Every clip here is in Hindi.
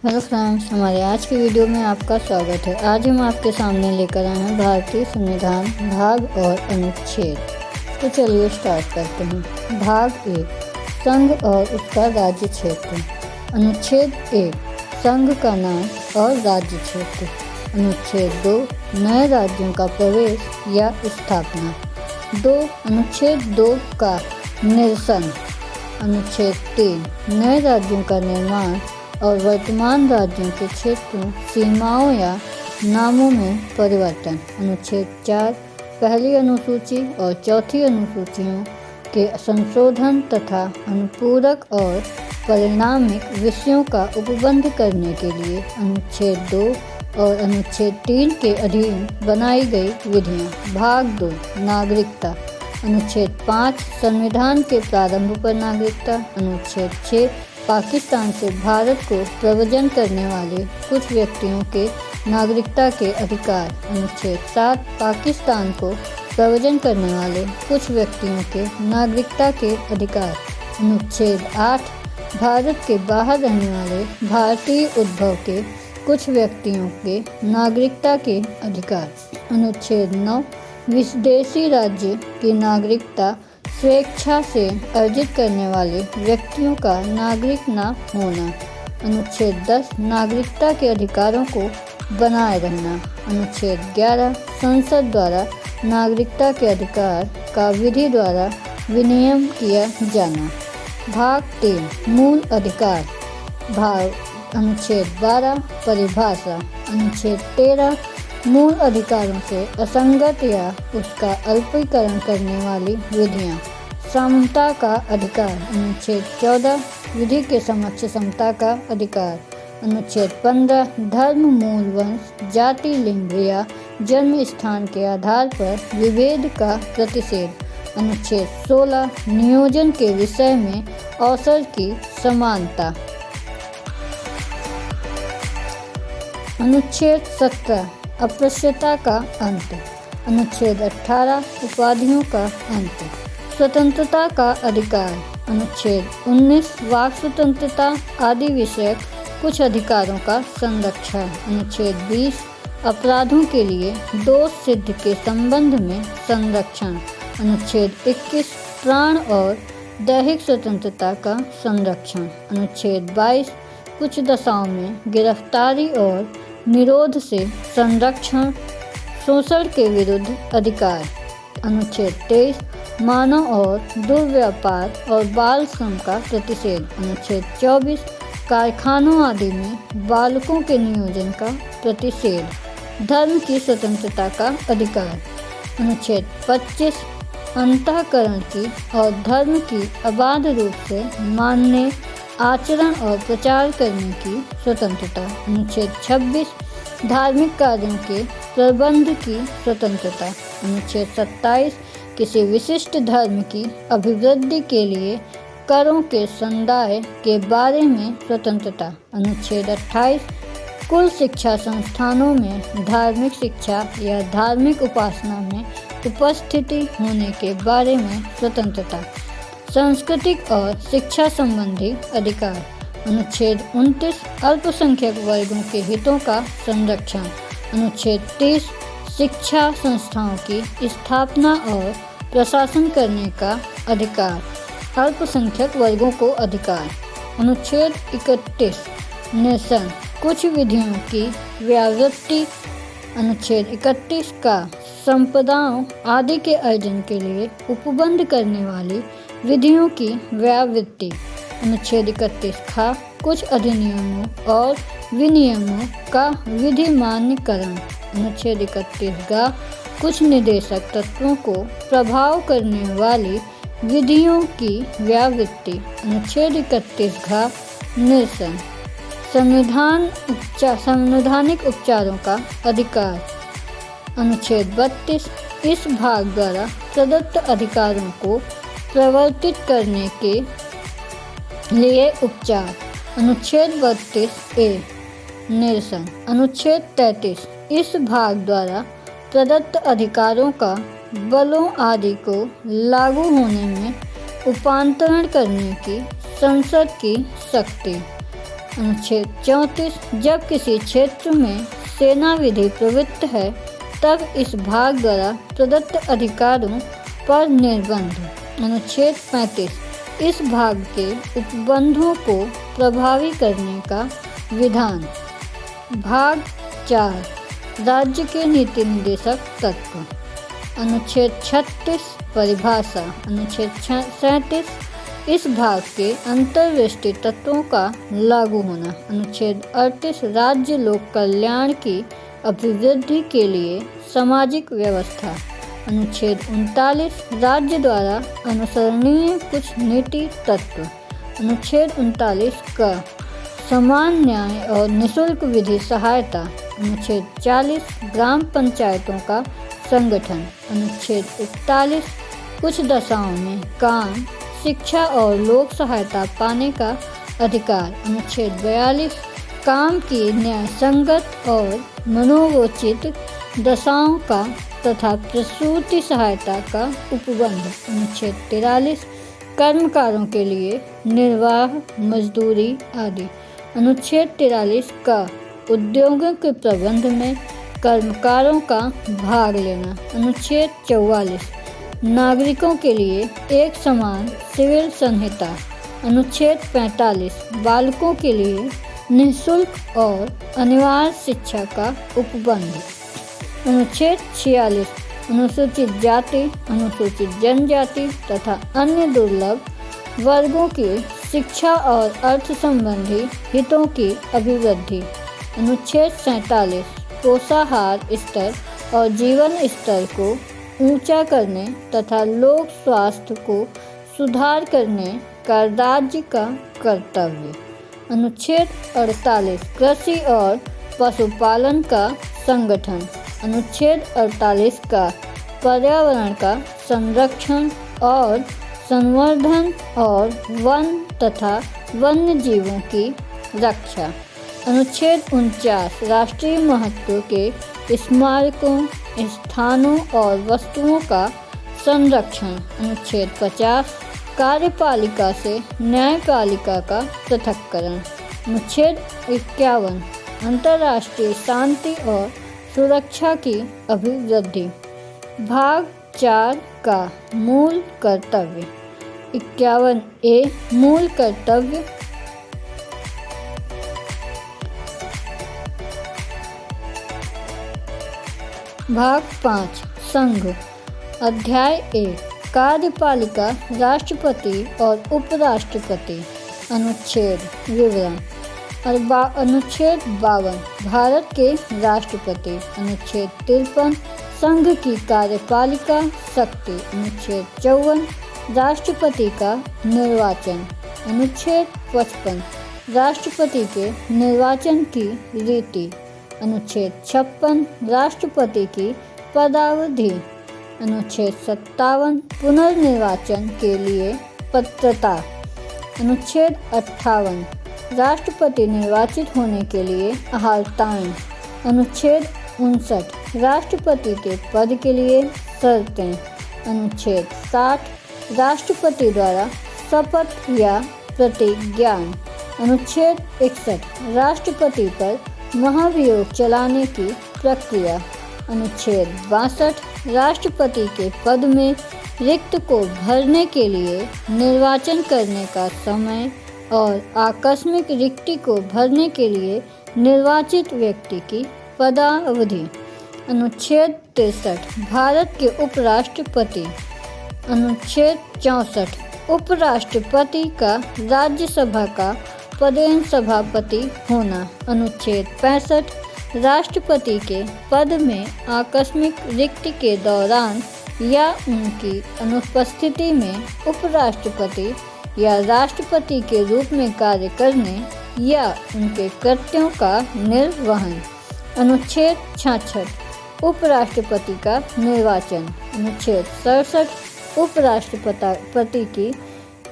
हेलो फ्रेंड्स, हमारे आज की वीडियो में आपका स्वागत है। आज हम आपके सामने लेकर आए हैं भारतीय संविधान भाग और अनुच्छेद। तो चलिए स्टार्ट करते हैं। भाग 1, संघ और उसका राज्य क्षेत्र। अनुच्छेद 1, संघ का नाम और राज्य क्षेत्र। अनुच्छेद 2, नए राज्यों का प्रवेश या स्थापना। 2, अनुच्छेद 2 का निरसन। अनुच्छेद 3, नए राज्यों का निर्माण और वर्तमान राज्यों के क्षेत्रों, सीमाओं या नामों में परिवर्तन। अनुच्छेद 4, पहली अनुसूची और चौथी अनुसूचियों के संशोधन तथा अनुपूरक और परिणामिक विषयों का उपबंध करने के लिए अनुच्छेद 2 और अनुच्छेद 3 के अधीन बनाई गई विधियाँ। भाग 2, नागरिकता। अनुच्छेद 5, संविधान के प्रारंभ पर नागरिकता। अनुच्छेद 6, पाकिस्तान से भारत को प्रव्रजन करने वाले कुछ व्यक्तियों के नागरिकता के अधिकार। अनुच्छेद 7, पाकिस्तान को प्रव्रजन करने वाले कुछ व्यक्तियों के नागरिकता के अधिकार। अनुच्छेद 8, भारत के बाहर रहने वाले भारतीय उद्भव के कुछ व्यक्तियों के नागरिकता के अधिकार। अनुच्छेद 9, विदेशी राज्य की नागरिकता स्वेच्छा से अर्जित करने वाले व्यक्तियों का नागरिक न होना। अनुच्छेद 10, नागरिकता के अधिकारों को बनाए रहना। अनुच्छेद 11, संसद द्वारा नागरिकता के अधिकार का विधि द्वारा विनियमन किया जाना। भाग 3, मूल अधिकार। भाग अनुच्छेद 12, परिभाषा। अनुच्छेद 13, मूल अधिकारों से असंगत या उसका अल्पीकरण करने वाली विधियाँ। समता का अधिकार। अनुच्छेद 14, विधि के समक्ष समता का अधिकार। अनुच्छेद 15, धर्म, मूल, वंश, जाति, लिंग या जन्म स्थान के आधार पर विभेद का प्रतिषेध। अनुच्छेद 16, नियोजन के विषय में अवसर की समानता। अनुच्छेद 17, अस्पृश्यता का अंत। अनुच्छेद 18, उपाधियों का अंत। स्वतंत्रता का अधिकार। अनुच्छेद 19, वाक स्वतंत्रता आदि विषयक कुछ अधिकारों का संरक्षण। अनुच्छेद 20, अपराधों के लिए दोष सिद्ध के संबंध में संरक्षण। अनुच्छेद 21, प्राण और दैहिक स्वतंत्रता का संरक्षण। अनुच्छेद 22, कुछ दशाओं में गिरफ्तारी और निरोध से संरक्षण। शोषण के विरुद्ध अधिकार। अनुच्छेद 23, मानव और दुर्व्यापार और बाल श्रम का प्रतिषेध। अनुच्छेद 24, कारखानों आदि में बालकों के नियोजन का प्रतिषेध। धर्म की स्वतंत्रता का अधिकार। अनुच्छेद 25, अंतःकरण की और धर्म की अबाध रूप से मानने, आचरण और प्रचार करने की स्वतंत्रता। अनुच्छेद 26, धार्मिक कार्यों के प्रबंध की स्वतंत्रता। अनुच्छेद 27, किसी विशिष्ट धर्म की अभिवृद्धि के लिए करों के संदाय के बारे में स्वतंत्रता। अनुच्छेद 28, कुल शिक्षा संस्थानों में धार्मिक शिक्षा या धार्मिक उपासना में उपस्थिति होने के बारे में स्वतंत्रता। सांस्कृतिक और शिक्षा संबंधी अधिकार। अनुच्छेद 29, अल्पसंख्यक वर्गों के हितों का संरक्षण। अनुच्छेद 30, शिक्षा संस्थाओं की स्थापना और प्रशासन करने का अधिकार। अल्पसंख्यक वर्गों को अधिकार। अनुच्छेद 31, निरसन, कुछ विधियों की व्यावृत्ति। अनुच्छेद 31 का संपदाओं आदि के अर्जन के लिए उपबंध करने वाली विधियों की व्यावृत्ति। अनुच्छेद 31 खा, कुछ अधिनियमों और विनियमों का विधि मान्यकरण। अनुच्छेद 31 गा, कुछ निदेशक तत्वों को प्रभाव करने वाली विधियों की व्यावृत्ति। अनुच्छेद 31 घा, निरसन, संवैधानिक उपचारों का अधिकार। अनुच्छेद 32, इस भाग द्वारा प्रदत्त अधिकारों को प्रवर्तित करने के लिए उपचार। अनुच्छेद 32 ए, निरसन। अनुच्छेद 33, इस भाग द्वारा प्रदत्त अधिकारों का बलों आदि को लागू होने में उपांतरण करने की संसद की शक्ति। अनुच्छेद 34 जब किसी क्षेत्र में सेना विधि प्रवृत्त है तब इस भाग द्वारा प्रदत्त अधिकारों पर निर्बंध। अनुच्छेद 35 इस भाग के उपबंधों को प्रभावी करने का विधान। भाग 4 राज्य के नीति निर्देशक तत्व। अनुच्छेद 36 परिभाषा। अनुच्छेद 37 इस भाग के अंतर्वृष्टि तत्वों का लागू होना। अनुच्छेद 38 राज्य लोक कल्याण की अभिवृद्धि के लिए सामाजिक व्यवस्था। अनुच्छेद 39 राज्य द्वारा अनुसरणीय कुछ नीति तत्व। अनुच्छेद 39 का समान न्याय और निःशुल्क विधि सहायता। अनुच्छेद 40 ग्राम पंचायतों का संगठन। अनुच्छेद 41 कुछ दशाओं में काम, शिक्षा और लोक सहायता पाने का अधिकार। अनुच्छेद 42 काम की न्याय संगत और मनोवोचित दशाओं का तथा प्रसूति सहायता का उपबंध। अनुच्छेद 43 कर्मकारों के लिए निर्वाह मजदूरी आदि। अनुच्छेद 43 का उद्योगों के प्रबंध में कर्मकारों का भाग लेना। अनुच्छेद 44 नागरिकों के लिए एक समान सिविल संहिता। अनुच्छेद 45 बालकों के लिए निःशुल्क और अनिवार्य शिक्षा का उपबंध। अनुच्छेद 46 अनुसूचित जाति, अनुसूचित जनजाति तथा अन्य दुर्लभ वर्गों की शिक्षा और अर्थ संबंधी हितों की अभिवृद्धि। अनुच्छेद 47 पोषाहार स्तर और जीवन स्तर को ऊंचा करने तथा लोक स्वास्थ्य को सुधार करने का राज्य का कर्तव्य। अनुच्छेद 48 कृषि और पशुपालन का संगठन। अनुच्छेद 48 का पर्यावरण का संरक्षण और संवर्धन और वन तथा वन्य जीवों की रक्षा। अनुच्छेद 49 राष्ट्रीय महत्व के स्मारकों, स्थानों और वस्तुओं का संरक्षण। अनुच्छेद 50 कार्यपालिका से न्यायपालिका का पृथक्करण। अनुच्छेद 51 अंतर्राष्ट्रीय शांति और सुरक्षा की अभिवृद्धि। भाग 4 का मूल कर्तव्य। 51A मूल कर्तव्य। भाग 5 संघ। अध्याय 1 कार्यपालिका राष्ट्रपति और उपराष्ट्रपति। अनुच्छेद विवरण। अनुच्छेद 52 भारत के राष्ट्रपति। अनुच्छेद 53 संघ की कार्यपालिका शक्ति। अनुच्छेद 54 राष्ट्रपति का निर्वाचन। अनुच्छेद 55 राष्ट्रपति के निर्वाचन की रीति। अनुच्छेद 56 राष्ट्रपति की पदावधि। अनुच्छेद 57 पुनर्निर्वाचन के लिए पात्रता। अनुच्छेद 58 राष्ट्रपति निर्वाचित होने के लिए अर्हताएं। अनुच्छेद 59 राष्ट्रपति के पद के लिए शर्तें। अनुच्छेद 60 राष्ट्रपति द्वारा शपथ या प्रतिज्ञान। अनुच्छेद 61 राष्ट्रपति पर महाभियोग चलाने की प्रक्रिया। अनुच्छेद 62 राष्ट्रपति के पद में रिक्त को भरने के लिए निर्वाचन करने का समय और आकस्मिक रिक्ति को भरने के लिए निर्वाचित व्यक्ति की पदावधि। अनुच्छेद 63 भारत के उपराष्ट्रपति। अनुच्छेद 64 उपराष्ट्रपति का राज्यसभा का पदेन सभापति होना। अनुच्छेद 65 राष्ट्रपति के पद में आकस्मिक रिक्ति के दौरान या उनकी अनुपस्थिति में उपराष्ट्रपति या राष्ट्रपति के रूप में कार्य करने या उनके कृत्यों का निर्वहन। अनुच्छेद 66 उपराष्ट्रपति का निर्वाचन। अनुच्छेद 67 उपराष्ट्रपति की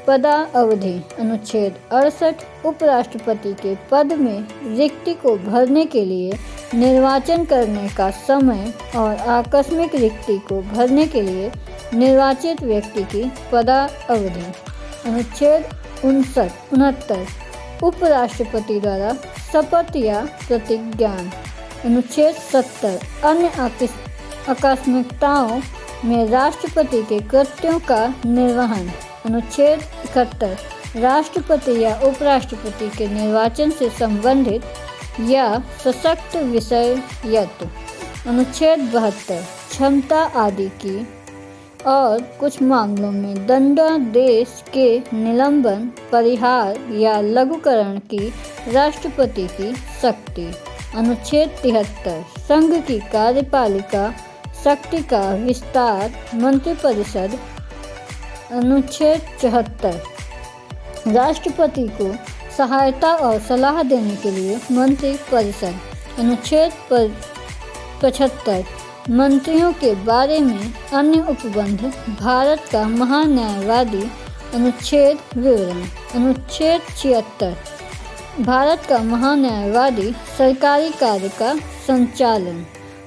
पदावधि। अनुच्छेद 68 उपराष्ट्रपति के पद में रिक्ति को भरने के लिए निर्वाचन करने का समय और आकस्मिक रिक्ति को भरने के लिए निर्वाचित व्यक्ति की पदावधि। अनुच्छेद 69 उपराष्ट्रपति द्वारा शपथ या प्रतिज्ञान। अनुच्छेद 70 अन्य आकस्मिकताओं में राष्ट्रपति के कृत्यों का निर्वहन। अनुच्छेद 71 राष्ट्रपति या उपराष्ट्रपति के निर्वाचन से संबंधित या सशक्त विषयत्व। अनुच्छेद 72 क्षमता आदि की और कुछ मामलों में दंडादेश के निलंबन, परिहार या लघुकरण की राष्ट्रपति की शक्ति। अनुच्छेद 73 संघ की कार्यपालिका शक्ति का विस्तार, मंत्रिपरिषद। अनुच्छेद 74 राष्ट्रपति को सहायता और सलाह देने के लिए मंत्रिपरिषद। अनुच्छेद 75 मंत्रियों के बारे में अन्य उपबंध, भारत का महान्यायवादी। अनुच्छेद विवरण। अनुच्छेद 76 भारत का महान्यायवादी सरकारी कार्य का संचालन।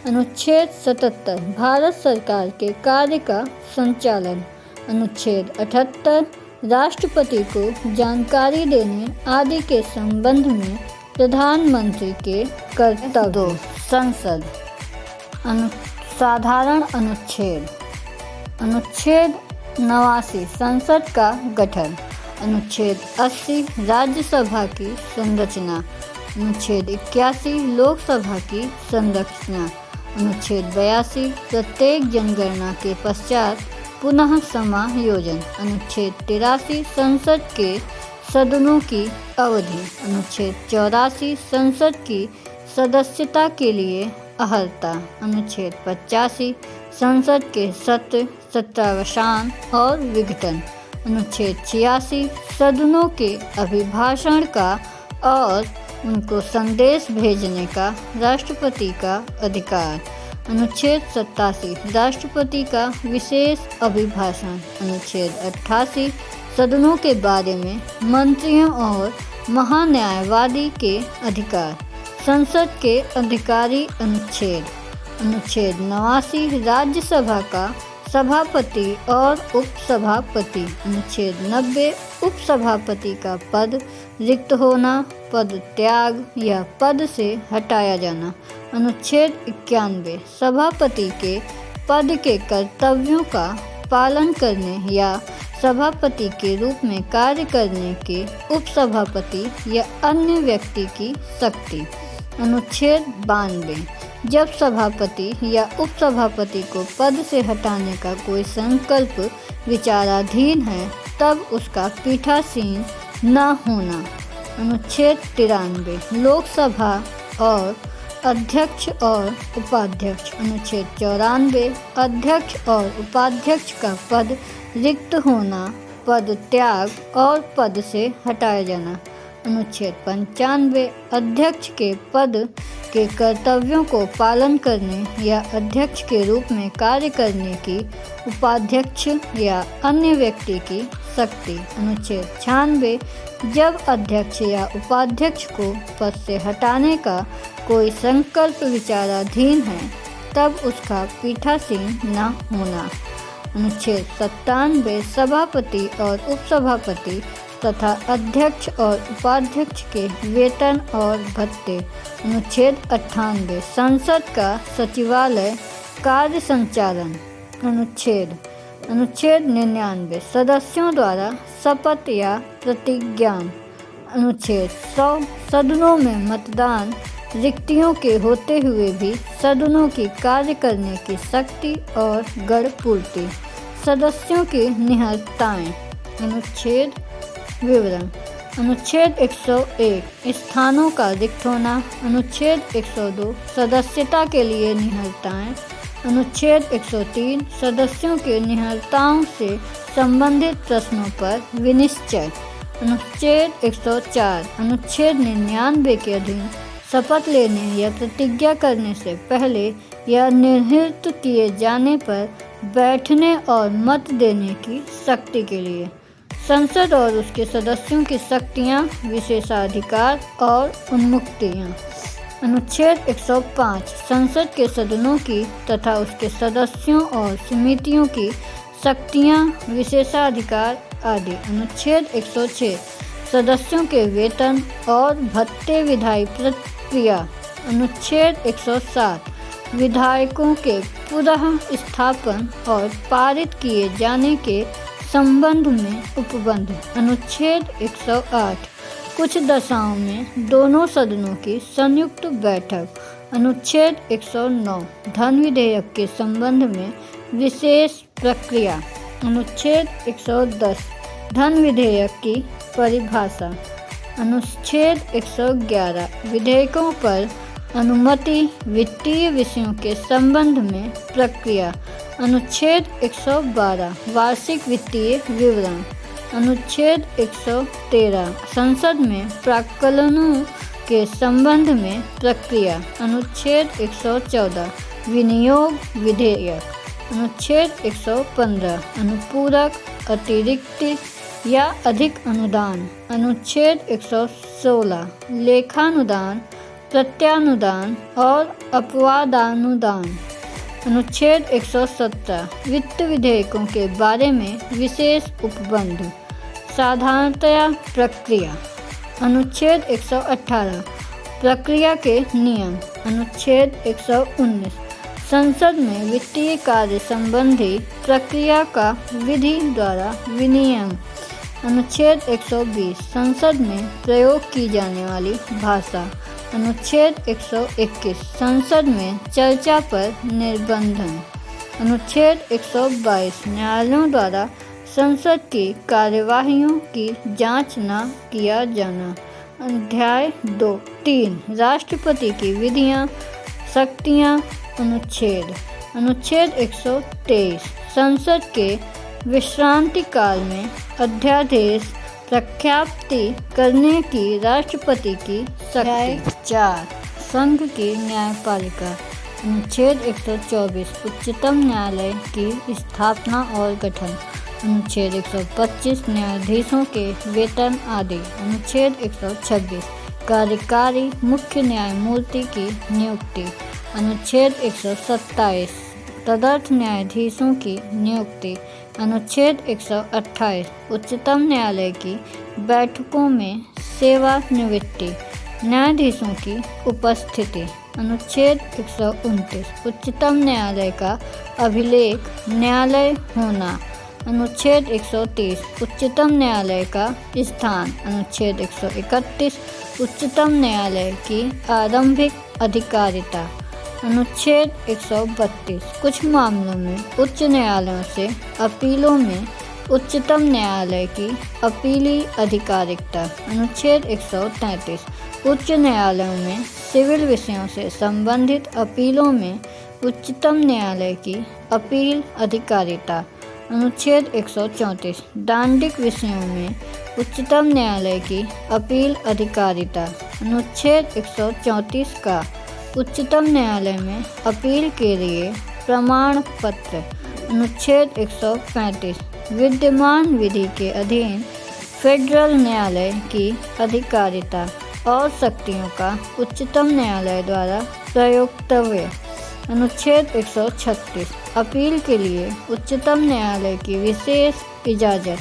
अनुच्छेद 77 भारत सरकार के कार्य का संचालन। अनुच्छेद 78 राष्ट्रपति को जानकारी देने आदि के संबंध में प्रधानमंत्री के कर्तव्य। संसद साधारण अनुच्छेद। अनुच्छेद 89 संसद का गठन। अनुच्छेद 80 राज्यसभा की संरचना। अनुच्छेद 81 लोकसभा की संरचना। अनुच्छेद 82 प्रत्येक जनगणना के पश्चात पुनः समायोजन। अनुच्छेद 83 संसद के सदनों की अवधि। अनुच्छेद 84 संसद की सदस्यता के लिए अर्हता। अनुच्छेद 85 संसद के सत्र, सत्रावसान और विघटन। अनुच्छेद 86 सदनों के अभिभाषण का और उनको संदेश भेजने का राष्ट्रपति का अधिकार। अनुच्छेद 87 राष्ट्रपति का विशेष अभिभाषण। अनुच्छेद 88 सदनों के बारे में मंत्रियों और महान्यायवादी के अधिकार। संसद के अधिकारी अनुच्छेद। अनुच्छेद 89 राज्यसभा का सभापति और उपसभापति। अनुच्छेद 90 उपसभापति का पद रिक्त होना, पद त्याग या पद से हटाया जाना। अनुच्छेद 91 सभापति के पद के कर्तव्यों का पालन करने या सभापति के रूप में कार्य करने के उपसभापति या अन्य व्यक्ति की शक्ति। अनुच्छेद 92 जब सभापति या उपसभापति को पद से हटाने का कोई संकल्प विचाराधीन है तब उसका पीठासीन न होना। अनुच्छेद 93 लोकसभा और अध्यक्ष और उपाध्यक्ष। अनुच्छेद 94 अध्यक्ष और उपाध्यक्ष का पद रिक्त होना, पद त्याग और पद से हटाया जाना। अनुच्छेद 95 अध्यक्ष के पद के कर्तव्यों को पालन करने या अध्यक्ष के रूप में कार्य करने की उपाध्यक्ष या अन्य व्यक्ति की शक्ति। अनुच्छेद 96 जब अध्यक्ष या उपाध्यक्ष को पद से हटाने का कोई संकल्प विचाराधीन है तब उसका पीठासीन न होना। अनुच्छेद 97 सभापति और उपसभापति तथा अध्यक्ष और उपाध्यक्ष के वेतन और भत्ते। अनुच्छेद 98 संसद का सचिवालय कार्य संचालन। अनुच्छेद 99 सदस्यों द्वारा शपथ या प्रतिज्ञान। अनुच्छेद 100 सदनों में मतदान, रिक्तियों के होते हुए भी सदनों की कार्य करने की शक्ति और गढ़पूर्ति। सदस्यों की निहत्ताएँ। अनुच्छेद विवरण। अनुच्छेद 101 स्थानों का रिक्त होना। अनुच्छेद 102 सदस्यता के लिए निहत्ताएँ। अनुच्छेद 103 सदस्यों के निहत्ताओं से संबंधित प्रश्नों पर विनिश्चय। अनुच्छेद 104 अनुच्छेद 99 के अधीन शपथ लेने या प्रतिज्ञा करने से पहले या निर्हित किए जाने पर बैठने और मत देने की शक्ति के लिए। संसद और उसके सदस्यों की शक्तियाँ, विशेषाधिकार और उन्मुक्तियाँ। अनुच्छेद 105 संसद के सदनों की तथा उसके सदस्यों और समितियों की शक्तियाँ, विशेषाधिकार आदि। अनुच्छेद 106 सदस्यों के वेतन और भत्ते विधायी प्रक्रिया। अनुच्छेद 107 विधायकों के पुनः स्थापन और पारित किए जाने के संबंध में उपबंध। अनुच्छेद 108 कुछ दशाओं में दोनों सदनों की संयुक्त बैठक। अनुच्छेद 109 धन विधेयक के संबंध में विशेष प्रक्रिया। अनुच्छेद 110 धन विधेयक की परिभाषा। अनुच्छेद 111 विधेयकों पर अनुमति वित्तीय विषयों के संबंध में प्रक्रिया। अनुच्छेद 112 वार्षिक वित्तीय विवरण। अनुच्छेद 113 संसद में प्राक्कलनों के संबंध में प्रक्रिया। अनुच्छेद 114 विनियोग विधेयक। अनुच्छेद 115 अनुपूरक अतिरिक्त या अधिक अनुदान। अनुच्छेद 116 लेखानुदान, प्रत्यानुदान और अपवादानुदान। अनुच्छेद 117 वित्त विधेयकों के बारे में विशेष उपबंध। साधारणतया प्रक्रिया। अनुच्छेद 118 प्रक्रिया के नियम। अनुच्छेद 119 संसद में वित्तीय कार्य संबंधी प्रक्रिया का विधि द्वारा विनियमन। अनुच्छेद 120 संसद में प्रयोग की जाने वाली भाषा। अनुच्छेद 121 संसद में चर्चा पर निर्बंधन। अनुच्छेद 122 न्यायालयों द्वारा संसद की कार्यवाहियों की जांच न किया जाना। अध्याय 3 राष्ट्रपति की विधियां, शक्तियां। अनुच्छेद 123 संसद के विश्रांति काल में अध्यादेश प्रख्याप्ति करने की राष्ट्रपति की शक्ति। 4 संघ की न्यायपालिका। अनुच्छेद 124 उच्चतम न्यायालय की स्थापना और गठन। अनुच्छेद 125 न्यायाधीशों के वेतन आदि। अनुच्छेद 126 कार्यकारी मुख्य न्यायमूर्ति की नियुक्ति। अनुच्छेद 127 तदर्थ न्यायाधीशों की नियुक्ति। अनुच्छेद 128 उच्चतम न्यायालय की बैठकों में सेवानिवृत्ति, न्यायाधीशों की उपस्थिति। अनुच्छेद 129 उच्चतम न्यायालय का अभिलेख न्यायालय होना। अनुच्छेद 130 उच्चतम न्यायालय का स्थान। अनुच्छेद 131 उच्चतम न्यायालय की आरंभिक अधिकारिता। अनुच्छेद 132 कुछ मामलों में उच्च न्यायालयों से अपीलों में उच्चतम न्यायालय की अपीली अधिकारिता। अनुच्छेद 133 उच्च न्यायालयों में सिविल विषयों से संबंधित अपीलों में उच्चतम न्यायालय की अपील अधिकारिता। अनुच्छेद 134 दांडिक विषयों में उच्चतम न्यायालय की अपील अधिकारिता। अनुच्छेद 134 का उच्चतम न्यायालय में अपील के लिए प्रमाण पत्र। अनुच्छेद 135 विद्यमान विधि के अधीन फेडरल न्यायालय की अधिकारिता और शक्तियों का उच्चतम न्यायालय द्वारा प्रयोक्तव्य। अनुच्छेद 136 अपील के लिए उच्चतम न्यायालय की विशेष इजाज़त।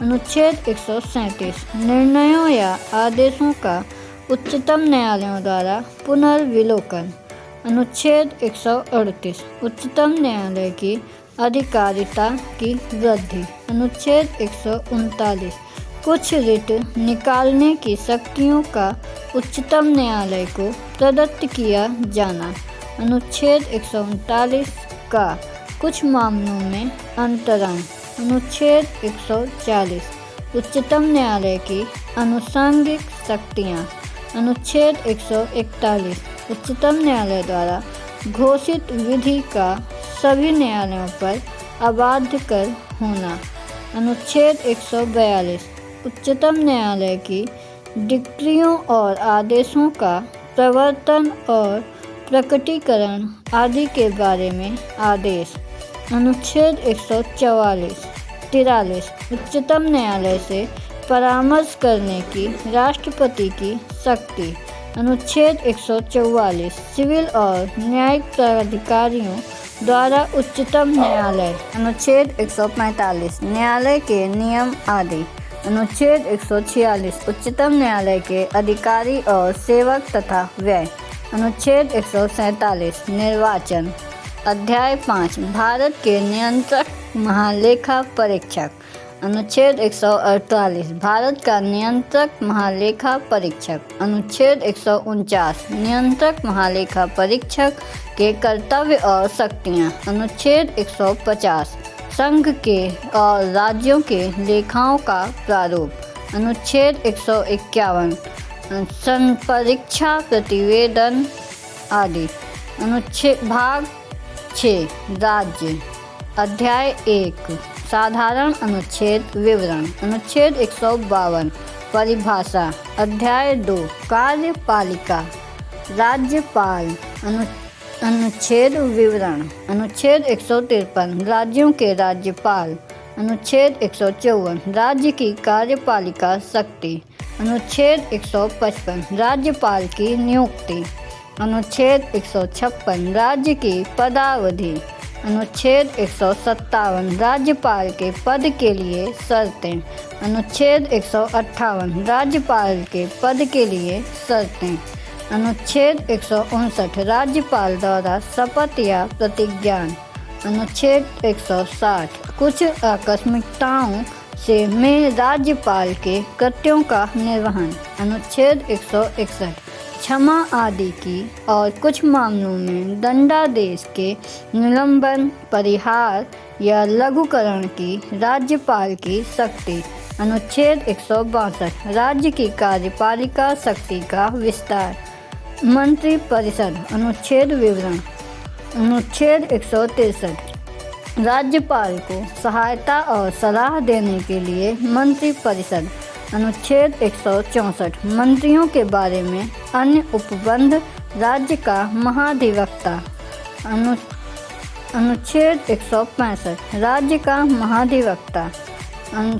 अनुच्छेद 137 निर्णयों या आदेशों का उच्चतम न्यायालयों द्वारा पुनर्विलोकन। अनुच्छेद 138 उच्चतम न्यायालय की अधिकारिता की वृद्धि। अनुच्छेद 139 कुछ रिट निकालने की शक्तियों का उच्चतम न्यायालय को प्रदत्त किया जाना। अनुच्छेद 139 का कुछ मामलों में अंतरण। अनुच्छेद 140 उच्चतम न्यायालय की आनुषंगिक शक्तियाँ। अनुच्छेद 141 उच्चतम न्यायालय द्वारा घोषित विधि का सभी न्यायालयों पर अबाध्यकर होना। अनुच्छेद 142 उच्चतम न्यायालय की डिक्रियों और आदेशों का प्रवर्तन और प्रकटीकरण आदि के बारे में आदेश। अनुच्छेद 143 उच्चतम न्यायालय से परामर्श करने की राष्ट्रपति की शक्ति। अनुच्छेद 144 सिविल और न्यायिक प्राधिकारियों द्वारा उच्चतम न्यायालय। अनुच्छेद 145 न्यायालय के नियम आदि। अनुच्छेद 146 उच्चतम न्यायालय के अधिकारी और सेवक तथा व्यय। अनुच्छेद 147 निर्वाचन। अध्याय 5 भारत के नियंत्रक महालेखा परीक्षक। अनुच्छेद 148 भारत का नियंत्रक महालेखा परीक्षक। अनुच्छेद 149 नियंत्रक महालेखा परीक्षक के कर्तव्य और शक्तियाँ। अनुच्छेद 150 संघ के और राज्यों के लेखाओं का प्रारूप। अनुच्छेद 151 संपरीक्षा प्रतिवेदन आदि। अनुच्छेद भाग 6 राज्य। अध्याय 1 साधारण अनुच्छेद विवरण। अनुच्छेद 152 परिभाषा। अध्याय 2 कार्यपालिका राज्यपाल। अनुच्छेद विवरण। अनुच्छेद 153 राज्यों के राज्यपाल। अनुच्छेद 154 राज्य की कार्यपालिका शक्ति। अनुच्छेद 155 राज्यपाल की नियुक्ति। अनुच्छेद 156 राज्य की पदावधि। अनुच्छेद 157 राज्यपाल के पद के लिए शर्तें। अनुच्छेद 158 राज्यपाल के पद के लिए शर्तें। अनुच्छेद 159 राज्यपाल द्वारा शपथ या प्रतिज्ञान। अनुच्छेद 160 कुछ आकस्मिकताओं से में राज्यपाल के कृत्यों का निर्वहन। अनुच्छेद 161 क्षमा आदि की और कुछ मामलों में दंडादेश के निलंबन, परिहार या लघुकरण की राज्यपाल की शक्ति। अनुच्छेद 162 राज्य की कार्यपालिका शक्ति का विस्तार। मंत्रिपरिषद। अनुच्छेद विवरण। अनुच्छेद 163 राज्यपाल को सहायता और सलाह देने के लिए मंत्रिपरिषद। अनुच्छेद 164 मंत्रियों के बारे में अन्य उपबंध राज्य का महाधिवक्ता। अनुच्छेद 165 राज्य का महाधिवक्ता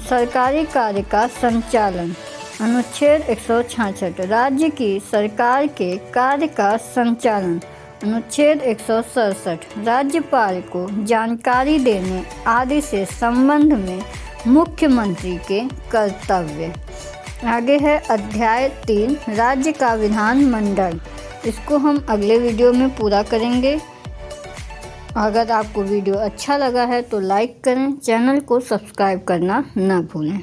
सरकारी कार्य का संचालन। अनुच्छेद 166 राज्य की सरकार के कार्य का संचालन। अनुच्छेद 167 राज्यपाल को जानकारी देने आदि से संबंध में मुख्यमंत्री के कर्तव्य। आगे है अध्याय 3 राज्य का विधानमंडल। इसको हम अगले वीडियो में पूरा करेंगे। अगर आपको वीडियो अच्छा लगा है तो लाइक करें, चैनल को सब्सक्राइब करना ना भूलें।